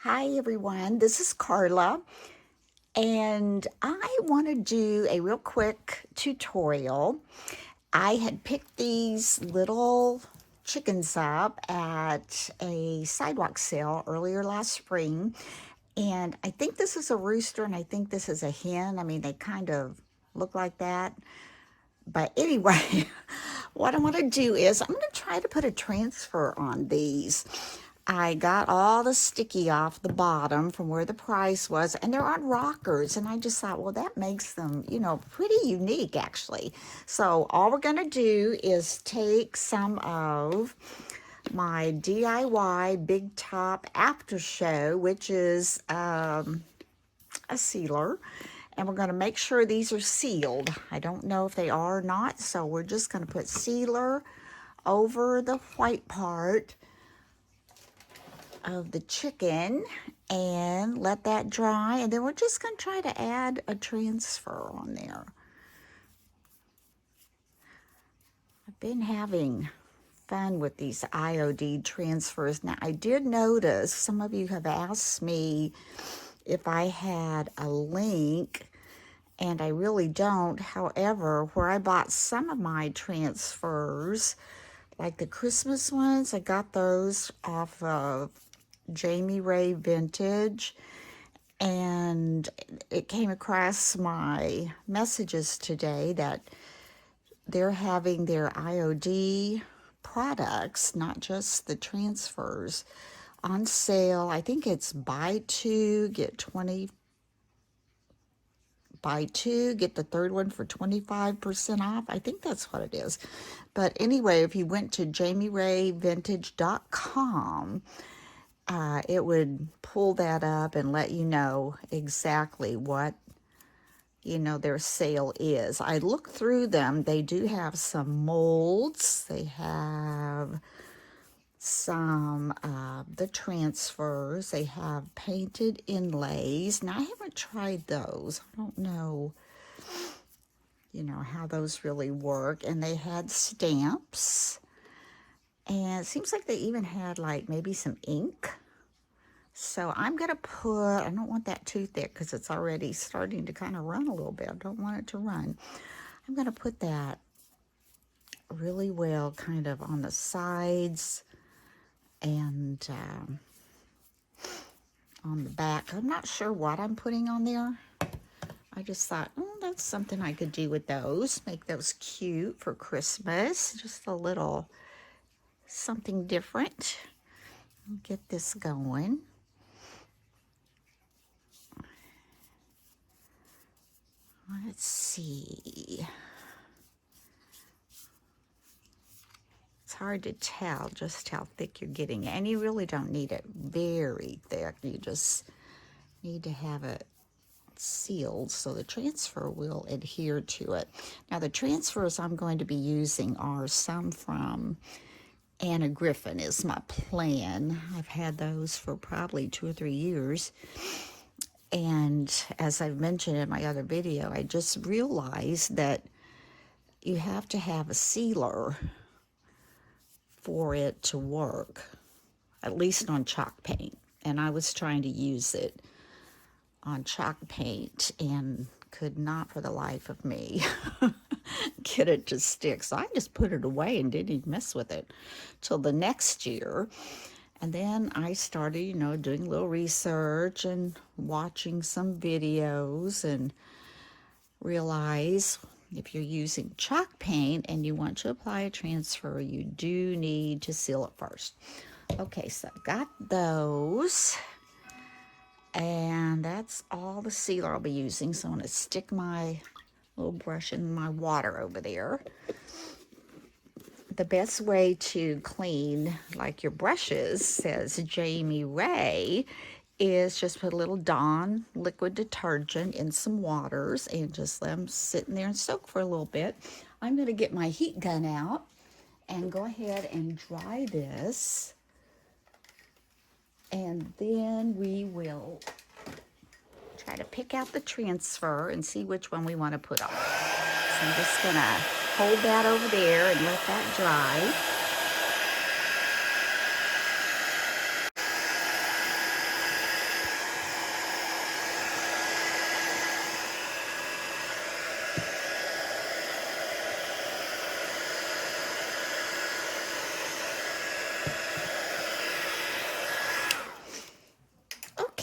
Hi everyone, this is Carla, and I want to do a real quick tutorial. I had picked these little chickens up at a sidewalk sale earlier last spring, and I think this is a rooster and I think this is a hen. I mean, they kind of look like that. But anyway, what I want to do is I'm going to try to put a transfer on these. I got all the sticky off the bottom from where the price was, and they're on rockers. And I just thought, well, that makes them, pretty unique actually. So all we're going to do is take some of my DIY Big Top After Show, which is a sealer, and we're going to make sure these are sealed. I don't know if they are or not, so we're just going to put sealer over the white part of the chicken and let that dry, and then we're just going to try to add a transfer on there. I've been having fun with these IOD transfers. Now, I did notice some of you have asked me if I had a link, and I really don't. However, where I bought some of my transfers, like the Christmas ones, I got those off of Jamie Ray Vintage, and it came across my messages today that they're having their IOD products, not just the transfers, on sale. I think it's buy two, get the third one for 25% off. I think that's what it is. But anyway, if you went to jamierayvintage.com, it would pull that up and let you know exactly what their sale is. I looked through them. They do have some molds. They have some the transfers. They have painted inlays. Now, I haven't tried those. I don't know, how those really work. And they had stamps. And it seems like they even had like maybe some ink. So I'm going to put, I don't want that too thick because it's already starting to kind of run a little bit. I don't want it to run. I'm going to put that really well kind of on the sides and on the back. I'm not sure what I'm putting on there. I just thought, oh, that's something I could do with those. Make those cute for Christmas. Just a little something different. Get this going. Let's see. It's hard to tell just how thick you're getting it. And you really don't need it very thick. You just need to have it sealed so the transfer will adhere to it. Now, the transfers I'm going to be using are some from Anna Griffin is my plan. I've had those for probably 2 or 3 years. And as I've mentioned in my other video, I just realized that you have to have a sealer for it to work, at least on chalk paint. And I was trying to use it on chalk paint and could not for the life of me get it to stick. So I just put it away and didn't even mess with it till the next year. And then I started, doing a little research and watching some videos and realize if you're using chalk paint and you want to apply a transfer, you do need to seal it first. Okay, so I've got those. And that's all the sealer I'll be using. So I'm going to stick my little brush in my water over there. The best way to clean like your brushes, says Jamie Ray, is just put a little Dawn liquid detergent in some waters and just let them sit in there and soak for a little bit. I'm going to get my heat gun out and go ahead and dry this. And then we will try to pick out the transfer and see which one we want to put on. So I'm just going to hold that over there and let that dry.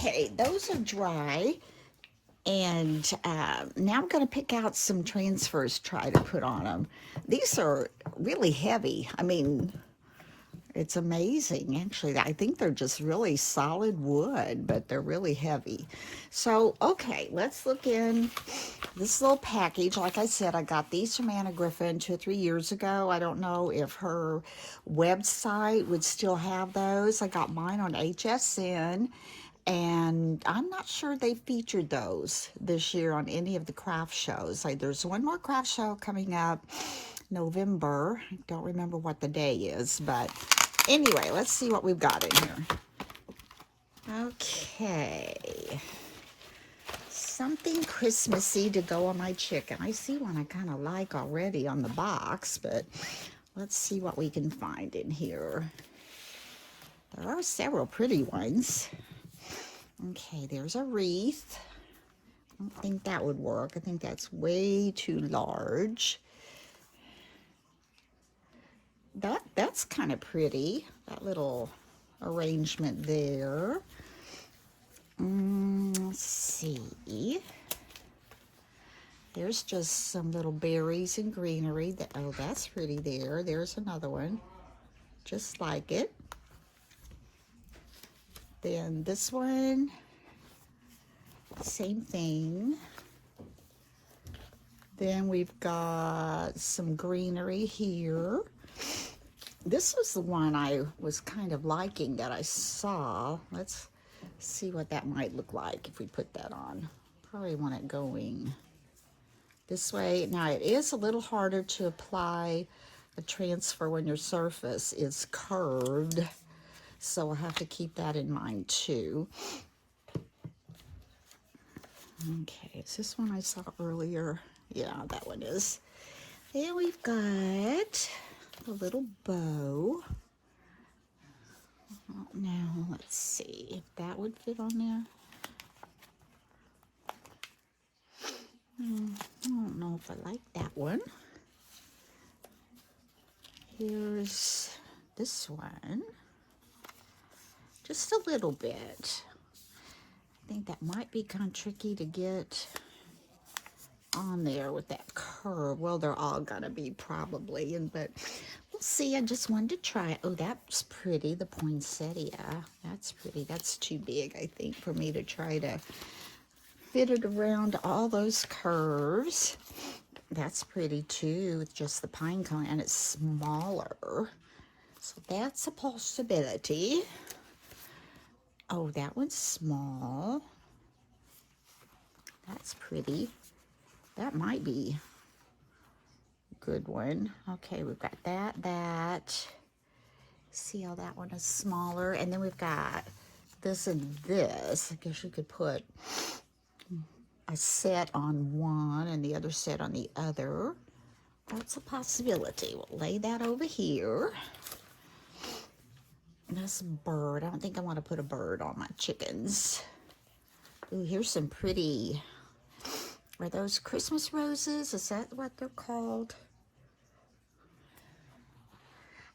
Okay, those are dry. And now I'm going to pick out some transfers to try to put on them. These are really heavy. I mean, it's amazing, actually. I think they're just really solid wood, but they're really heavy. So, okay, let's look in this little package. Like I said, I got these from Anna Griffin 2 or 3 years ago. I don't know if her website would still have those. I got mine on HSN. And I'm not sure they featured those this year on any of the craft shows. Like, there's one more craft show coming up November. I don't remember what the day is, but anyway, let's see what we've got in here. Okay. Something Christmassy to go on my chicken. I see one I kind of like already on the box, but let's see what we can find in here. There are several pretty ones. Okay, there's a wreath. I don't think that would work. I think that's way too large. That's kind of pretty, that little arrangement there. Let's see. There's just some little berries and greenery. Oh, that's pretty there. There's another one, just like it. Then this one, same thing. Then we've got some greenery here. This was the one I was kind of liking that I saw. Let's see what that might look like if we put that on. Probably want it going this way. Now, it is a little harder to apply a transfer when your surface is curved. So I'll have to keep that in mind too. Okay, is this one I saw earlier? Yeah, that one is. Then we've got a little bow. Now, let's see if that would fit on there. I don't know if I like that one. Here's this one. Just a little bit. I think that might be kind of tricky to get on there with that curve. Well, they're all gonna be probably, but we'll see. I just wanted to try it. Oh, that's pretty, the poinsettia. That's pretty. That's too big, I think, for me to try to fit it around all those curves. That's pretty too, with just the pine cone, and it's smaller. So that's a possibility. Oh, that one's small. That's pretty. That might be a good one. Okay, we've got that. See how that one is smaller? And then we've got this and this. I guess you could put a set on one and the other set on the other. That's a possibility. We'll lay that over here. This bird, I don't think I want to put a bird on my chickens. Ooh, here's some pretty, are those Christmas roses? Is that what they're called?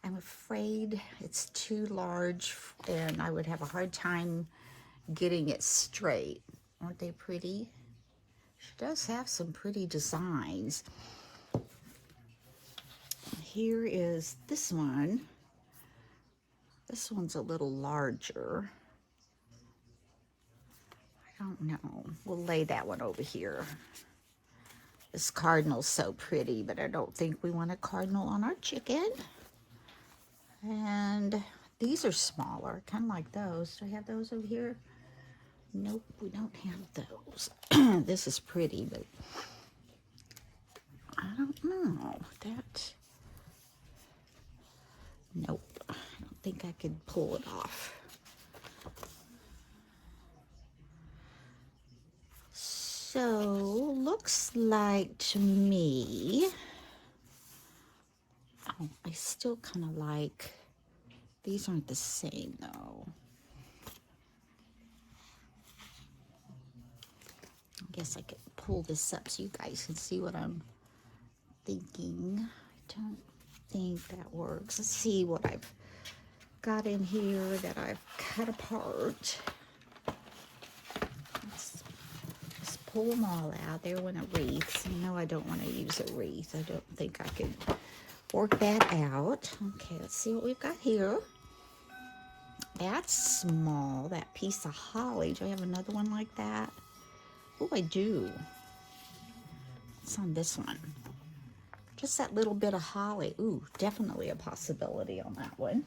I'm afraid it's too large and I would have a hard time getting it straight. Aren't they pretty? She does have some pretty designs. Here is this one. This one's a little larger. I don't know. We'll lay that one over here. This cardinal's so pretty, but I don't think we want a cardinal on our chicken. And these are smaller, kind of like those. Do I have those over here? Nope, we don't have those. This is pretty, but I don't know. Nope. I don't think I could pull it off. So, looks like to me, oh, I still kind of like, these aren't the same though. I guess I could pull this up so you guys can see what I'm thinking. I don't think that works. Let's see what I've got in here that I've cut apart. pull them all out. There went a wreath. So no, I don't want to use a wreath. I don't think I could work that out. Okay, let's see what we've got here. That's small, that piece of holly. Do I have another one like that? Oh, I do. It's on this one. Just that little bit of holly. Ooh, definitely a possibility on that one.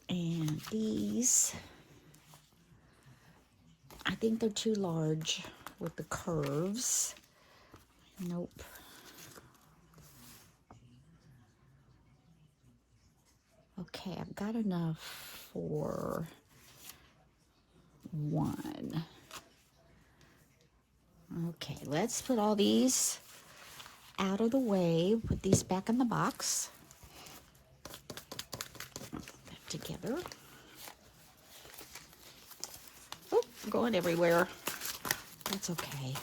And these, I think they're too large with the curves. Nope. Okay, I've got enough for one. Okay, let's put all these out of the way. Put these back in the box. Put that together. Oh, going everywhere. That's okay.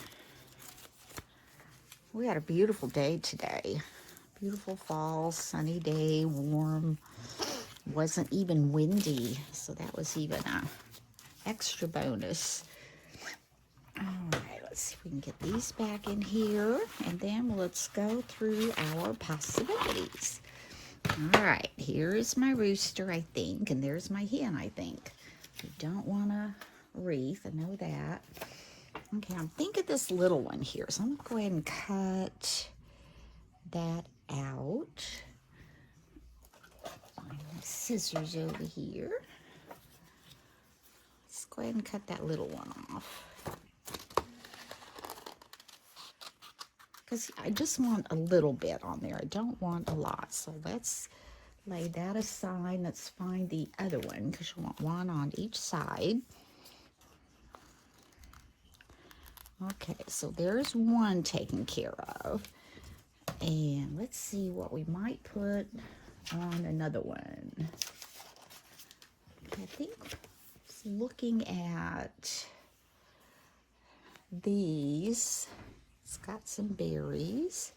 We had a beautiful day today. Beautiful fall, sunny day, warm. Wasn't even windy, so that was even a extra bonus. All right, let's see if we can get these back in here, and then let's go through our possibilities. All right, here is my rooster, I think, and there's my hen, I think. We don't want a wreath, I know that. Okay, I'm thinking this little one here, so I'm going to go ahead and cut that out. My scissors over here. Let's go ahead and cut that little one off. Because I just want a little bit on there. I don't want a lot. So let's lay that aside. Let's find the other one because you want one on each side. Okay, so there's one taken care of. And let's see what we might put on another one. I think looking at these, it's got some berries.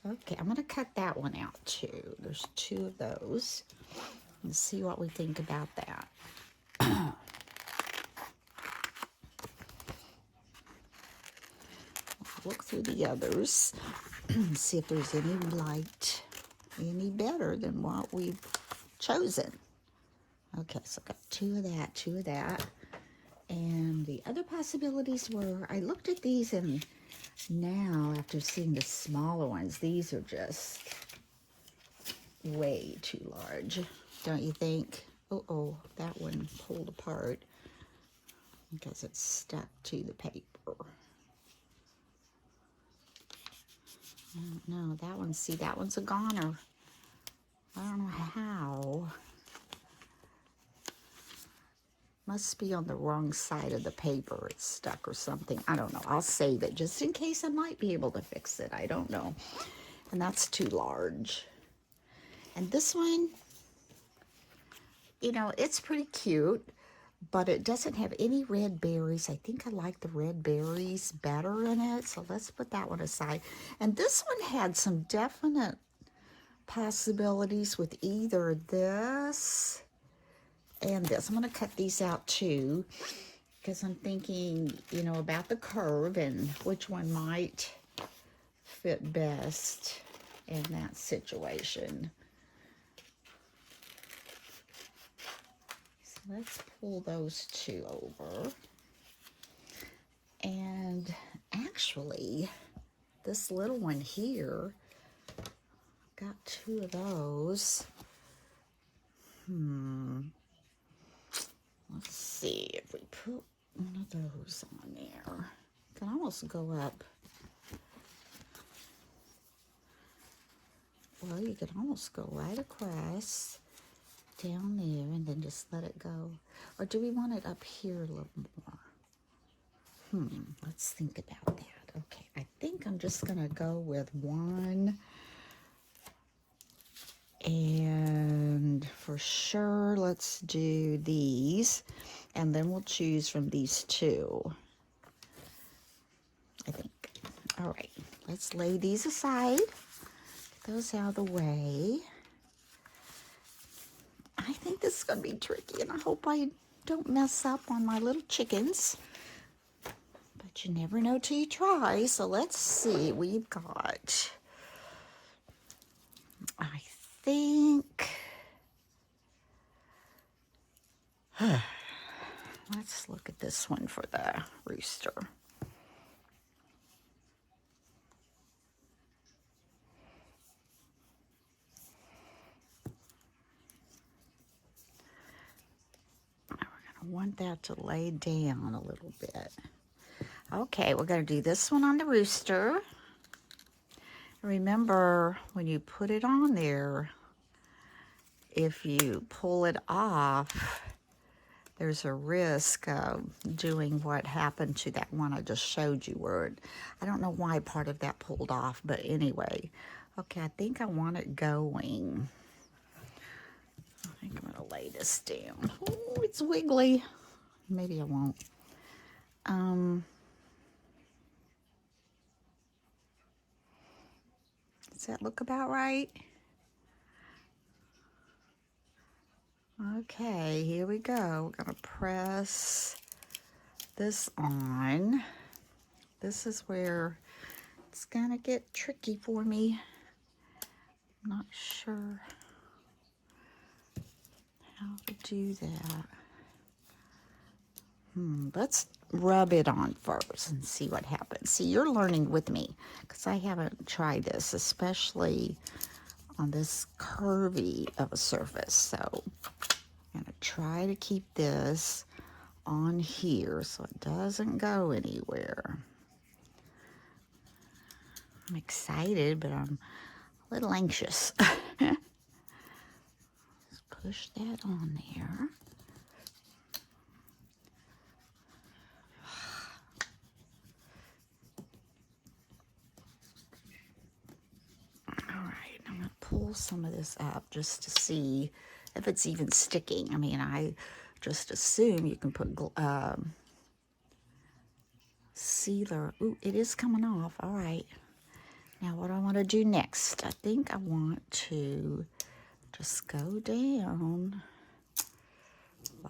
Okay, I'm going to cut that one out too. There's two of those. Let's see what we think about that. Look through the others, see if there's any we liked any better than what we've chosen. Okay, so I've got two of that. And the other possibilities were, I looked at these, and now after seeing the smaller ones, these are just way too large, don't you think? Oh, that one pulled apart because it's stuck to the paper. I don't know, that one, see, that one's a goner. I don't know how. Must be on the wrong side of the paper. It's stuck or something. I don't know. I'll save it just in case I might be able to fix it. I don't know. And that's too large. And this one, you know, it's pretty cute, but it doesn't have any red berries. I think I like the red berries better in it, so let's put that one aside. And this one had some definite possibilities with either this and this. I'm going to cut these out too, because I'm thinking, you know, about the curve and which one might fit best in that situation. So let's pull those two over. And actually, this little one here, got two of those. Let's see if we put one of those on there. Can almost go up. Well, you could almost go right across down there and then just let it go. Or do we want it up here a little more? Let's think about that. Okay, I think I'm just gonna go with one. And for sure, let's do these, and then we'll choose from these two, I think. All right, let's lay these aside, get those out of the way. I think this is going to be tricky, and I hope I don't mess up on my little chickens. But you never know till you try. So let's see. We've got, I think, let's look at this one for the rooster. I want that to lay down a little bit. Okay, we're going to do this one on the rooster. Remember, when you put it on there, if you pull it off, there's a risk of doing what happened to that one I just showed you where I don't know why part of that pulled off, but anyway. Okay, I think I want it going. I think I'm going to lay this down. Oh, it's wiggly. Maybe I won't. Does that look about right? Okay, here we go. We're going to press this on. This is where it's going to get tricky for me. I'm not sure how to do that. Let's rub it on first and see what happens. See, you're learning with me because I haven't tried this, especially on this curvy of a surface. So I'm going to try to keep this on here so it doesn't go anywhere. I'm excited, but I'm a little anxious. Just push that on there. Pull some of this up just to see if it's even sticking. I mean, I just assume you can put sealer. Ooh, it is coming off. All right. Now what I want to do next, I think I want to just go down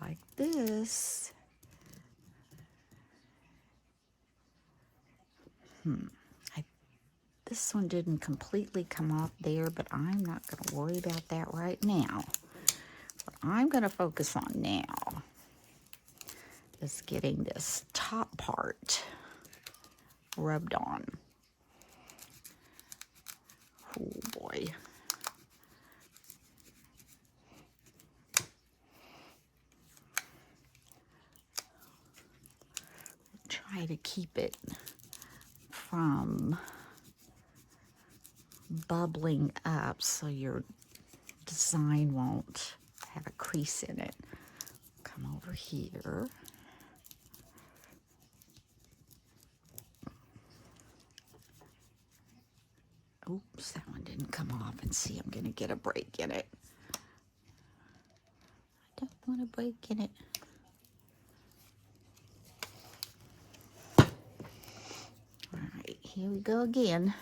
like this. This one didn't completely come off there, but I'm not going to worry about that right now. What I'm going to focus on now is getting this top part rubbed on. Oh boy. Try to keep it from bubbling up so your design won't have a crease in it. Come over here. Oops, that one didn't come off, and see, I'm going to get a break in it. I don't want a break in it. All right, here we go again.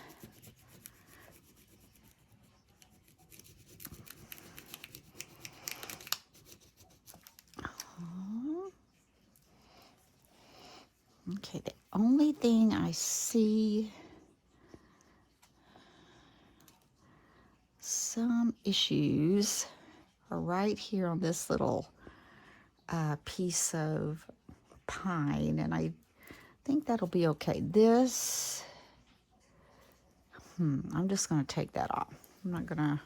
Okay, the only thing I see some issues are right here on this little piece of pine, and I think that'll be okay. This, I'm just going to take that off. I'm not going to,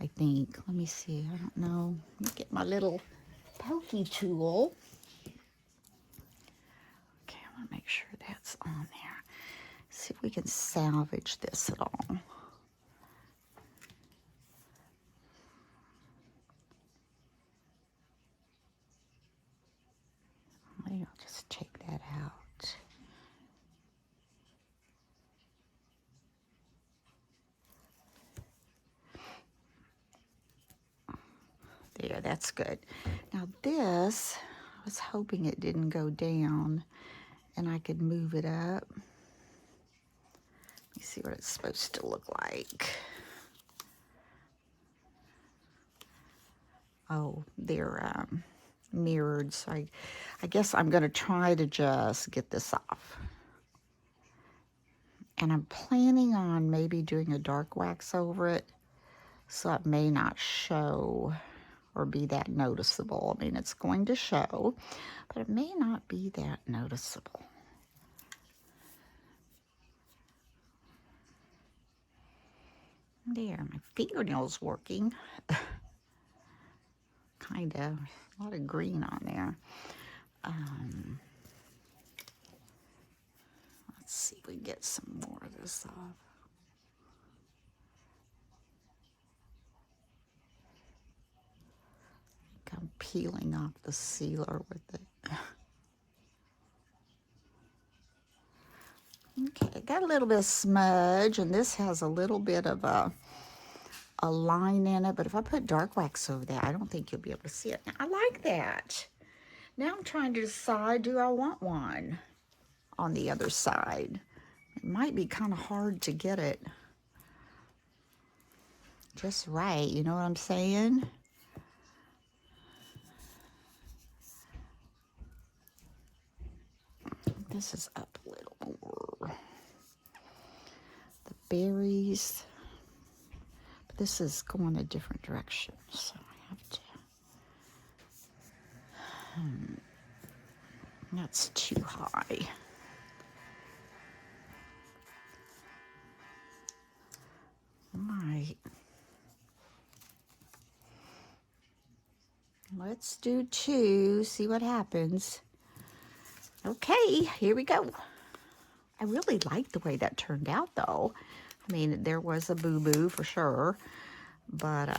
I think, let me see, I don't know. Let me get my little pokey tool. Okay, I want to make sure that's on there. See if we can salvage this at all. Maybe I'll just take that out. There, that's good. Now this, I was hoping it didn't go down and I could move it up. Let me see what it's supposed to look like. oh, they're mirrored. So I guess I'm going to try to just get this off. And I'm planning on maybe doing a dark wax over it, so it may not show or be that noticeable. I mean, it's going to show, but it may not be that noticeable. There, my fingernail's working. Kind of, a lot of green on there. Let's see if we can get some more of this off. I'm peeling off the sealer with it. Okay, got a little bit of smudge, and this has a little bit of a line in it, but if I put dark wax over that, I don't think you'll be able to see it. Now, I like that. Now I'm trying to decide, do I want one on the other side? It might be kind of hard to get it just right, you know what I'm saying? This is up a little more. The berries. But this is going a different direction, so I have to. That's too high. All right. Let's do 2, see what happens. Okay, here we go. I really like the way that turned out, though. I mean, there was a boo-boo for sure. But,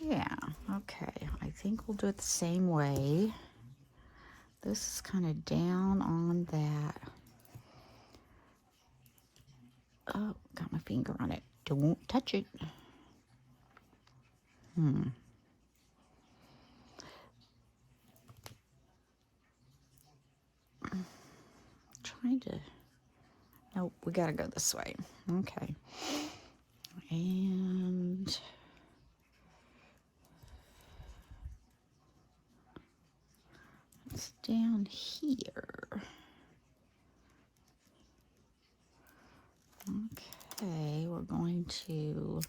yeah, okay. I think we'll do it the same way. This is kind of down on that. Oh, got my finger on it. Don't touch it. Trying to, nope, we gotta go this way. Okay. And it's down here. Okay, we're going to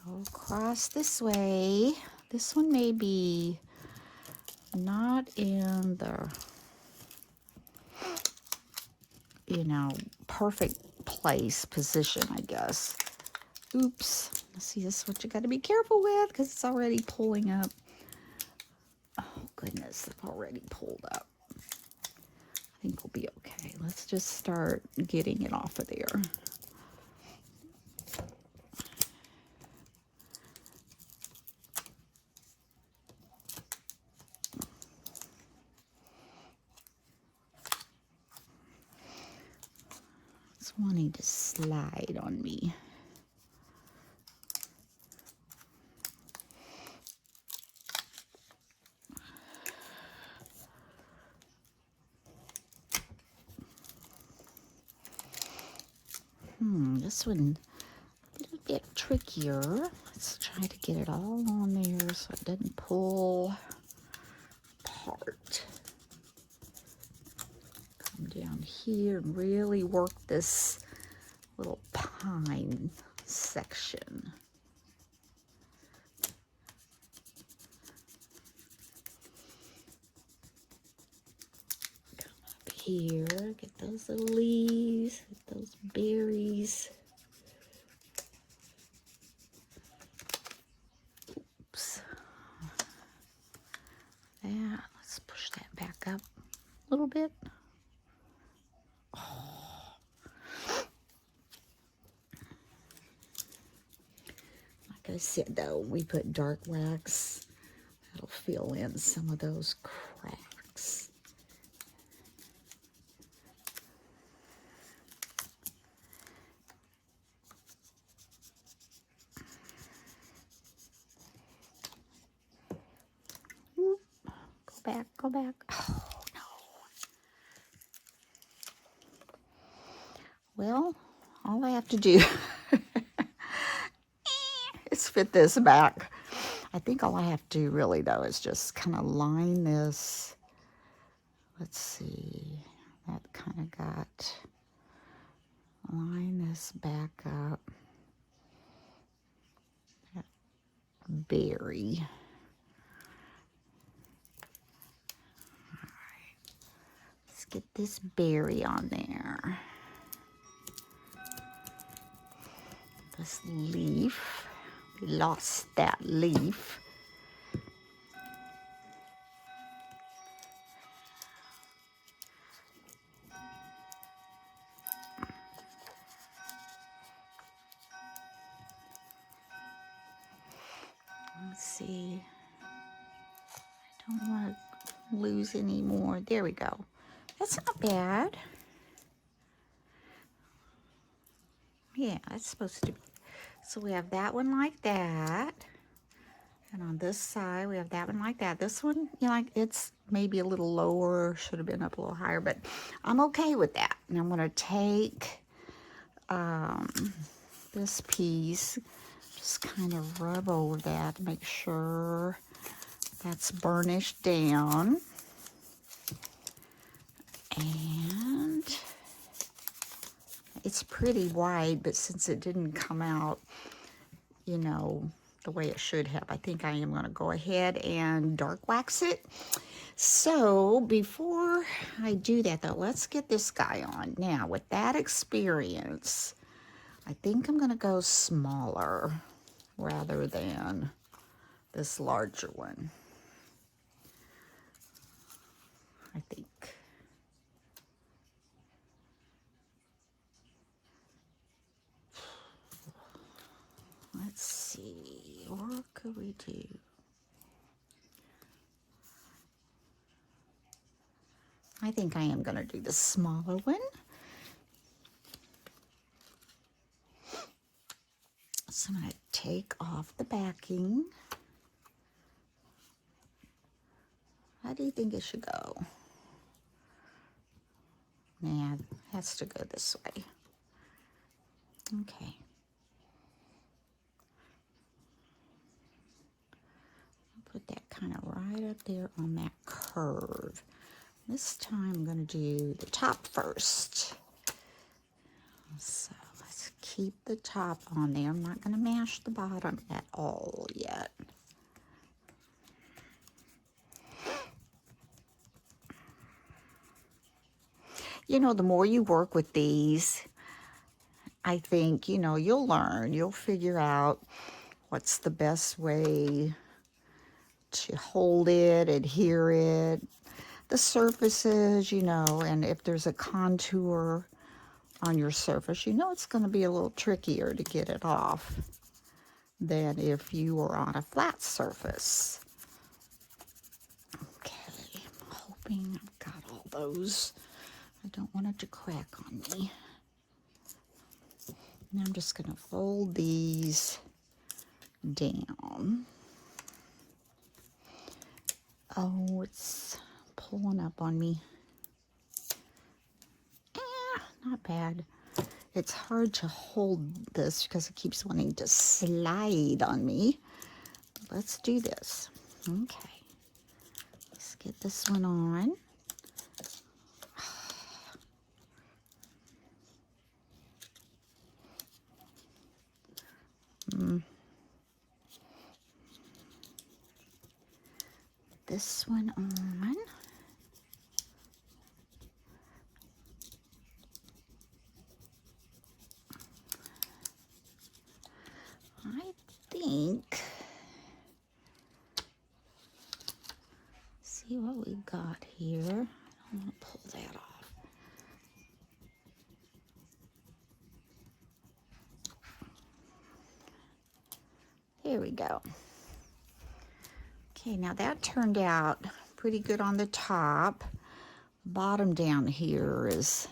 go across this way. This one may be not in the, you know, perfect position, I guess. Oops. See, this is what you got to be careful with because it's already pulling up. Oh, goodness, it's already pulled up. I think we'll be okay. Let's just start getting it off of there. It's wanting to slide on me. This one a little bit trickier. Let's try to get it all on there so it doesn't pull apart. Come down here and really work this little pine section. Come up here, get those little leaves, get those berries. Oops. That, let's push that back up a little bit. Like I said, though, we put dark wax. That'll fill in some of those cracks. Whoop. Go back, go back. Oh, no. Well, all I have to do is fit this back. I think all I have to do really though is just kind of line this. Let's see, that kind of got, line this back up. That berry. Let's get this berry on there. This leaf, we lost that leaf. Let's see, I don't want to lose any more. There we go. That's not bad. Yeah, that's supposed to be. So we have that one like that. And on this side, we have that one like that. This one, you know, like it's maybe a little lower, should have been up a little higher, but I'm okay with that. And I'm going to take this piece, just kind of rub over that to make sure that's burnished down. And it's pretty wide, but since it didn't come out, you know, the way it should have, I think I am going to go ahead and dark wax it. So before I do that though, let's get this guy on. Now with that experience, I think I'm going to go smaller rather than this larger one. I think. Let's see, what could we do? I think I am going to do the smaller one. So I'm going to take off the backing. How do you think it should go? Nah, it has to go this way. Okay. Put that kind of right up there on that curve. This time I'm going to do the top first. So let's keep the top on there. I'm not going to mash the bottom at all yet. You know, the more you work with these, I think, you know, you'll learn. You'll figure out what's the best way to hold it, adhere it, the surfaces, you know, and if there's a contour on your surface, you know it's going to be a little trickier to get it off than if you were on a flat surface. Okay, I'm hoping I've got all those. I don't want it to crack on me. Now I'm just going to fold these down. Oh, it's pulling up on me. Not bad. It's hard to hold this because it keeps wanting to slide on me. Let's do this. Okay. Let's get this one on. This one on. I think, see what we got here. I don't want to pull that off. There we go. Okay, now that turned out pretty good on the top. The bottom down here is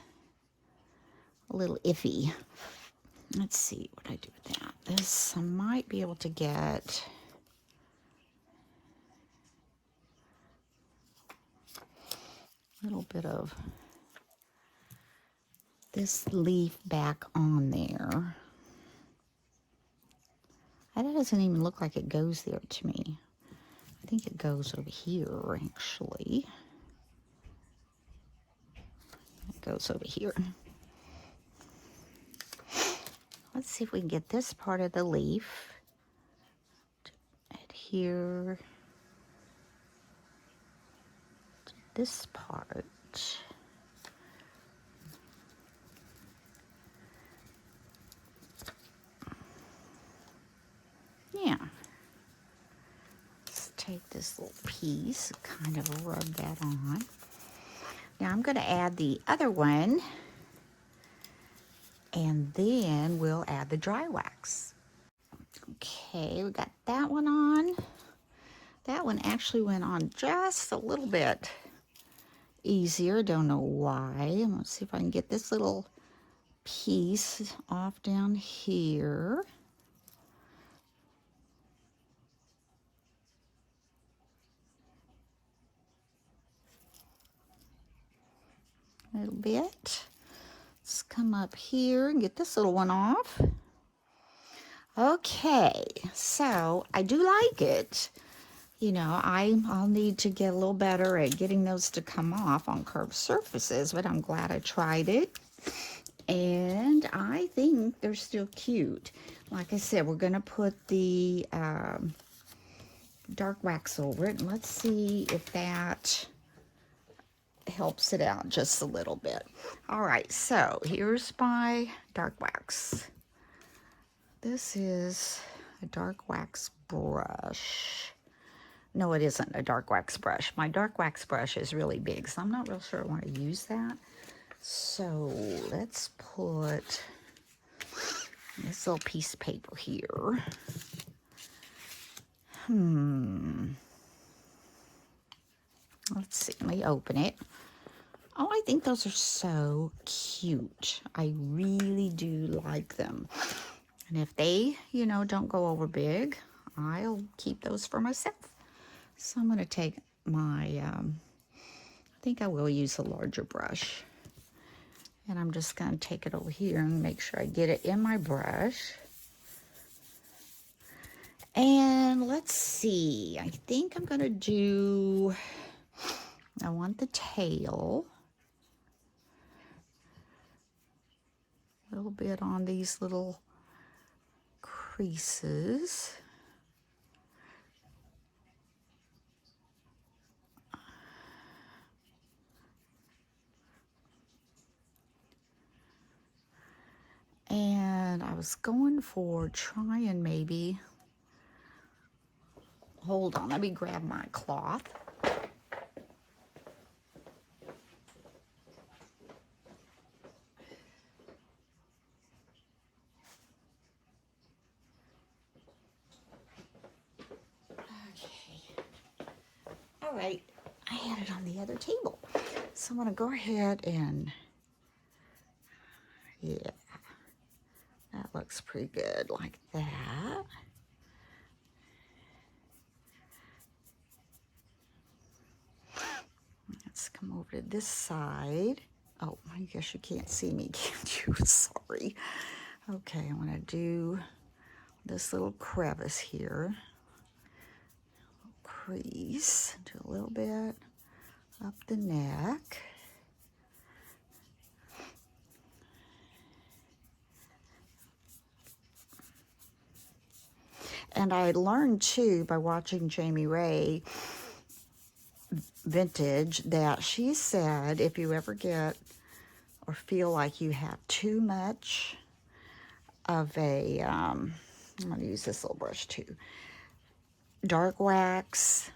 a little iffy. Let's see what I do with that. This, I might be able to get a little bit of this leaf back on there. That doesn't even look like it goes there to me. I think it goes over here, actually. It goes over here. Let's see if we can get this part of the leaf to adhere to this part. Yeah. Let's take this little piece, kind of rub that on. Now I'm going to add the other one, and then we'll add the dry wax. Okay, we got that one on. That one actually went on just a little bit easier. Don't know why. Let's see if I can get this little piece off down here. A little bit. Let's come up here and get this little one off. Okay, so I do like it. You know, I'll need to get a little better at getting those to come off on curved surfaces, but I'm glad I tried it. And I think they're still cute. Like I said, we're going to put the dark wax over it. And let's see if that helps it out just a little bit. All right, so here's my dark wax. This is a dark wax brush. No, it isn't a dark wax brush. My dark wax brush is really big, so I'm not real sure I want to use that. So let's put this little piece of paper here. Let's see, let me open it. Oh, I think those are so cute. I really do like them. And if they, you know, don't go over big, I'll keep those for myself. So I'm going to take my, I think I will use a larger brush. And I'm just going to take it over here and make sure I get it in my brush. And let's see, I think I'm going to do, I want the tail. A little bit on these little creases. And I was going for trying maybe, hold on, let me grab my cloth. Okay. All right, I had it on the other table. So I'm gonna go ahead and, yeah, that looks pretty good like that. Let's come over to this side. Oh, I guess you can't see me, can't you? Sorry. Okay, I'm gonna do this little crevice here. Crease, do a little bit up the neck. And I learned too by watching Jamie Ray Vintage that she said if you ever get or feel like you have too much of a, I'm going to use this little brush too, dark wax,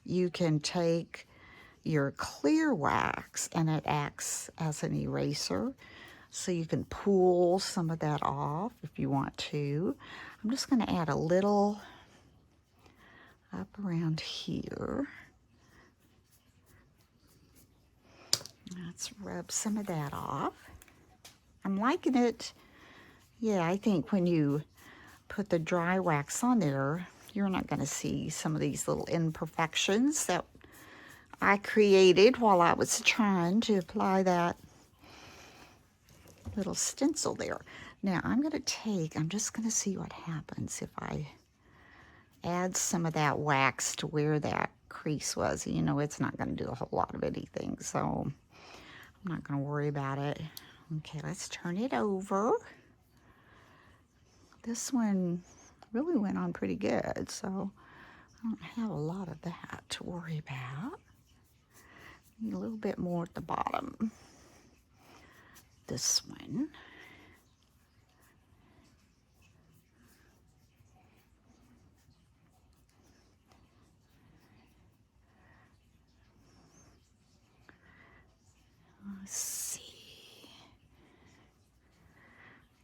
you can take your clear wax and it acts as an eraser. So you can pull some of that off if you want to. I'm just going to add a little up around here. Let's rub some of that off. I'm liking it. Yeah, I think when you put the dry wax on there, you're not going to see some of these little imperfections that I created while I was trying to apply that little stencil there. Now I'm just going to see what happens if I add some of that wax to where that crease was. You know, it's not going to do a whole lot of anything, so I'm not going to worry about it. Okay, let's turn it over. This one really went on pretty good, so I don't have a lot of that to worry about. Need a little bit more at the bottom. This one. Let's see.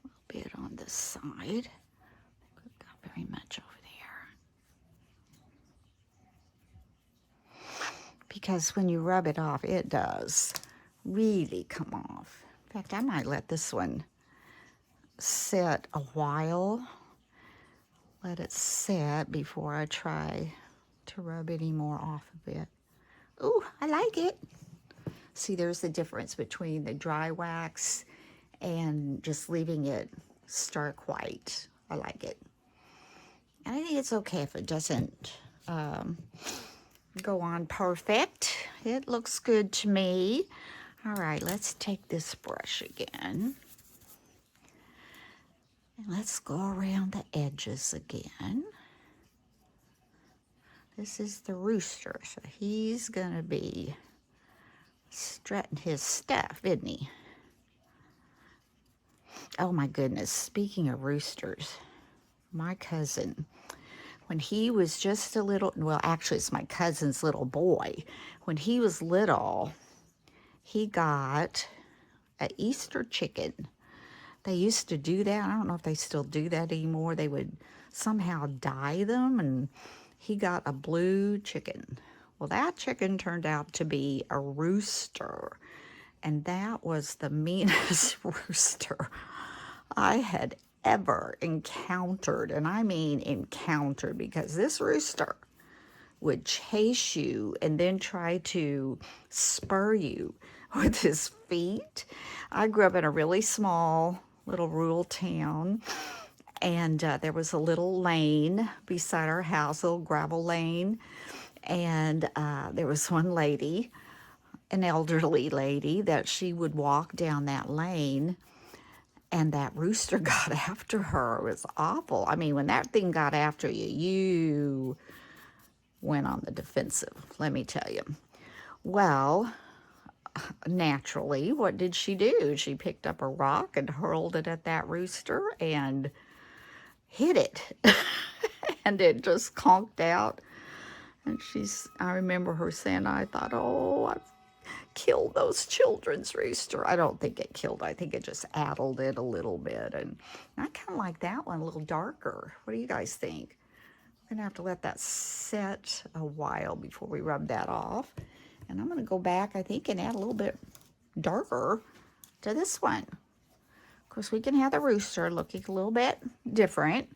A little bit on this side. Not very much over there. Because when you rub it off, it does really come off. In fact, I might let this one sit a while. Let it set before I try to rub any more off of it. Ooh, I like it. See, there's the difference between the dry wax and just leaving it stark white. I like it. And I think it's okay if it doesn't go on perfect. It looks good to me. All right, let's take this brush again. And let's go around the edges again. This is the rooster, so he's gonna be strutting his stuff, isn't he? Oh my goodness, speaking of roosters, my cousin, when he was just a little, well, actually it's my cousin's little boy. When he was little, he got an Easter chicken. They used to do that. I don't know if they still do that anymore. They would somehow dye them, and he got a blue chicken. Well, that chicken turned out to be a rooster, and that was the meanest rooster I had ever encountered. And I mean encountered, because this rooster would chase you and then try to spur you with his feet. I grew up in a really small little rural town, and there was a little lane beside our house, a little gravel lane, and there was one lady, an elderly lady, that she would walk down that lane, and that rooster got after her. It was awful. I mean, when that thing got after you, you went on the defensive, let me tell you. Well, naturally, what did she do? She picked up a rock and hurled it at that rooster and hit it. And it just conked out. And I remember her saying, I thought, oh, I've killed those children's rooster. I don't think it killed. I think it just addled it a little bit. And I kind of like that one a little darker. What do you guys think? We're gonna have to let that set a while before we rub that off. And I'm gonna go back, I think, and add a little bit darker to this one. Of course, we can have the rooster looking a little bit different.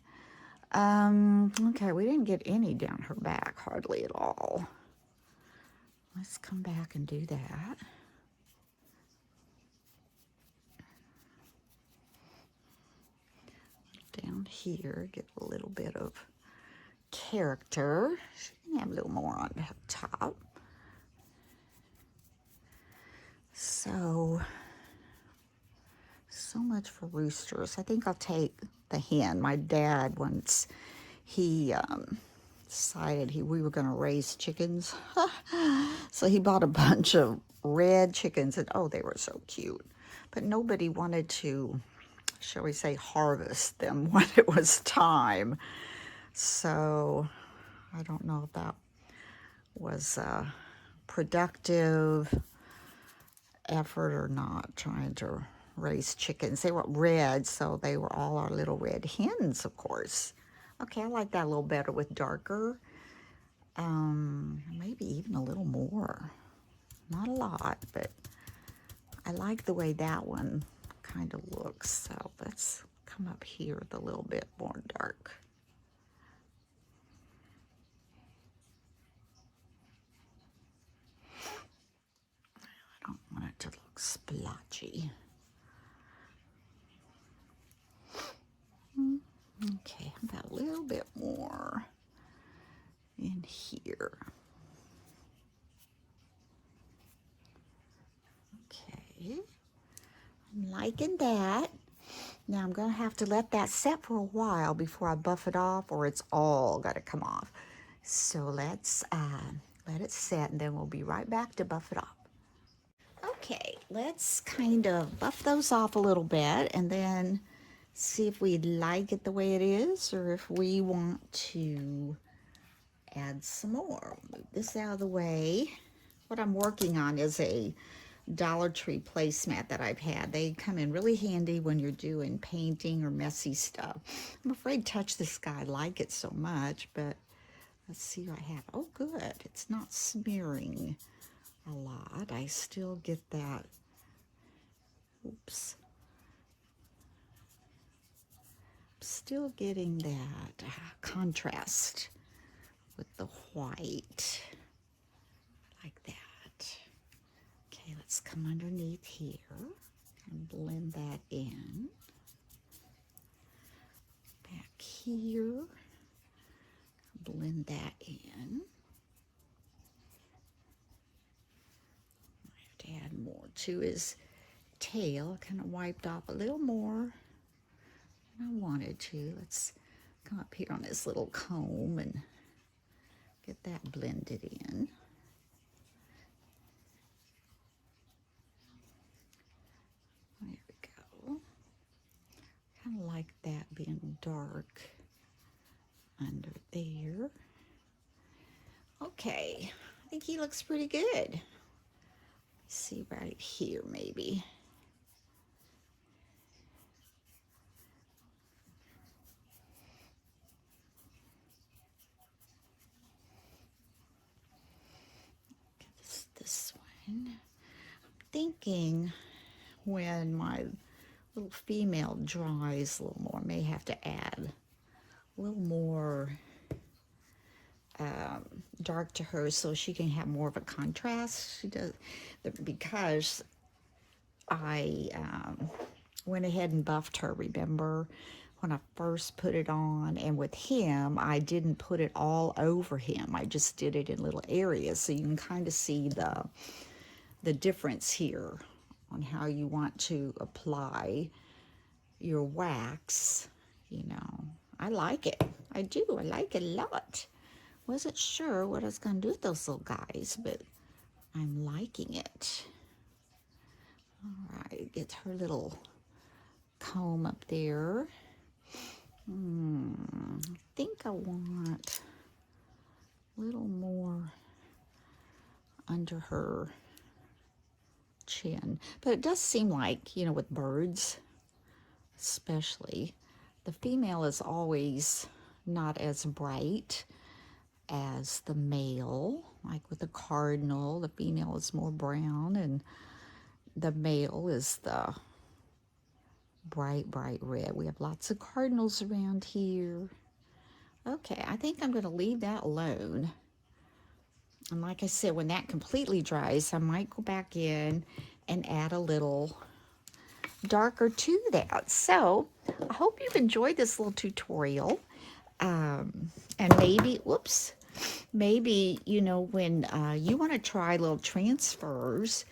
Okay, we didn't get any down her back, hardly at all. Let's come back and do that. Down here, get a little bit of character. She can have a little more on the top. So much for roosters. I think I'll take the hen. My dad once, he decided we were going to raise chickens. So he bought a bunch of red chickens, and oh, they were so cute. But nobody wanted to, shall we say, harvest them when it was time. So I don't know if that was a productive effort or not, trying to raise chickens. They were red, so they were all our little red hens, of course. Okay, I like that a little better with darker. Maybe even a little more. Not a lot, but I like the way that one kind of looks. So let's come up here with a little bit more dark. I don't want it to look splotchy. little bit more in here. Okay, I'm liking that. Now I'm going to have to let that set for a while before I buff it off, or it's all got to come off. So let's let it set, and then we'll be right back to buff it off. Okay, let's kind of buff those off a little bit and then see if we like it the way it is or if we want to add some more. Move this out of the way. What I'm working on is a Dollar Tree placemat that I've had. They come in really handy when you're doing painting or messy stuff. I'm afraid to touch this guy. I like it so much, but let's see what I have. Oh, good. It's not smearing a lot. I still get that. Oops. Still getting that contrast with the white, like that. Okay, let's come underneath here and blend that in. Back here, blend that in. I have to add more to his tail. I kind of wiped off a little more than I wanted to. Let's come up here on this little comb and get that blended in. There we go. Kind of like that being dark under there. Okay, I think he looks pretty good. Let's see right here maybe. This one. I'm thinking when my little female dries a little more, I may have to add a little more dark to her so she can have more of a contrast. She does, because I went ahead and buffed her, remember, when I first put it on, and with him, I didn't put it all over him. I just did it in little areas, so you can kind of see the difference here on how you want to apply your wax. You know, I like it. I do. I like it a lot. Wasn't sure what I was going to do with those little guys, but I'm liking it. All right, get her little comb up there. I think I want a little more under her chin. But it does seem like, you know, with birds especially, the female is always not as bright as the male. Like with the cardinal, the female is more brown and the male is the bright red. We have lots of cardinals around here. Okay, I think I'm going to leave that alone. And like I said, when that completely dries, I might go back in and add a little darker to that. So I hope you've enjoyed this little tutorial. And maybe, whoops, maybe, you know, when you want to try little transfers,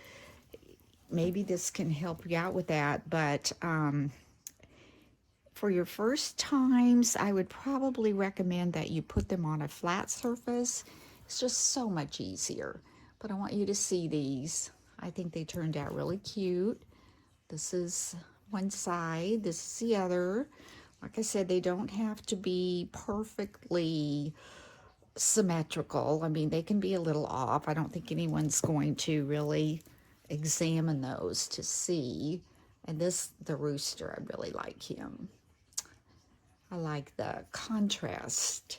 maybe this can help you out with that. But for your first times, I would probably recommend that you put them on a flat surface. It's just so much easier. But I want you to see these. I think they turned out really cute. This is one side, this is the other. Like I said, they don't have to be perfectly symmetrical. I mean, they can be a little off. I don't think anyone's going to really examine those to see. And this, the rooster, I really like him. I like the contrast,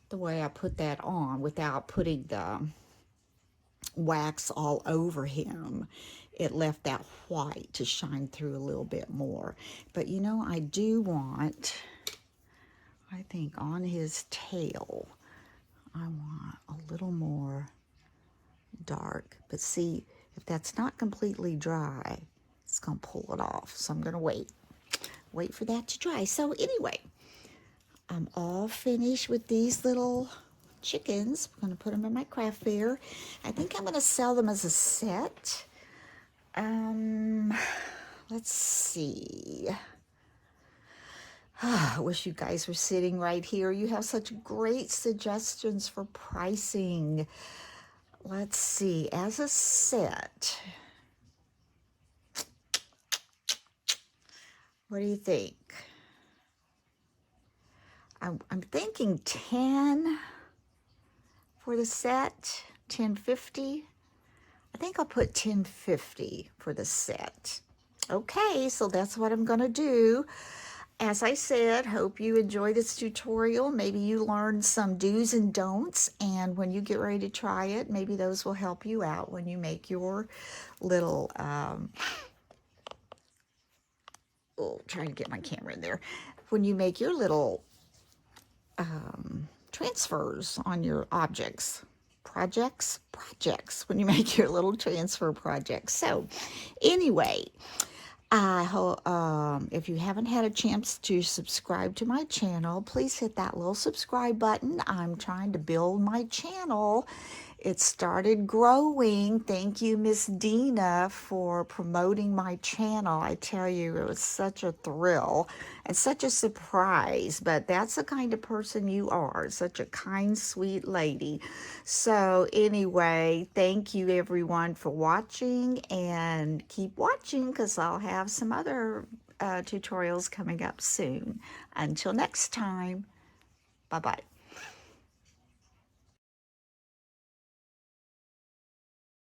the way I put that on without putting the wax all over him. It left that white to shine through a little bit more. But you know, I do want, I think on his tail, I want a little more dark. But see, if that's not completely dry, it's gonna pull it off. So I'm gonna wait for that to dry. So anyway, I'm all finished with these little chickens. I'm going to put them in my craft fair. I think I'm going to sell them as a set. Let's see. I wish you guys were sitting right here. You have such great suggestions for pricing. Let's see, as a set, what do you think? I'm thinking 10 for the set, 10.50. I think I'll put 10.50 for the set. Okay, so that's what I'm going to do. As I said, hope you enjoy this tutorial. Maybe you learned some do's and don'ts, and when you get ready to try it, maybe those will help you out when you make your little, trying to get my camera in there, when you make your little transfers on your projects, when you make your little transfer projects. So anyway, I hope if you haven't had a chance to subscribe to my channel, please hit that little subscribe button. I'm trying to build my channel. It started growing. Thank you, Miss Dina, for promoting my channel. I tell you, it was such a thrill and such a surprise, but that's the kind of person you are, such a kind, sweet lady. So anyway, thank you everyone for watching, and keep watching because I'll have some other tutorials coming up soon. Until next time, bye-bye.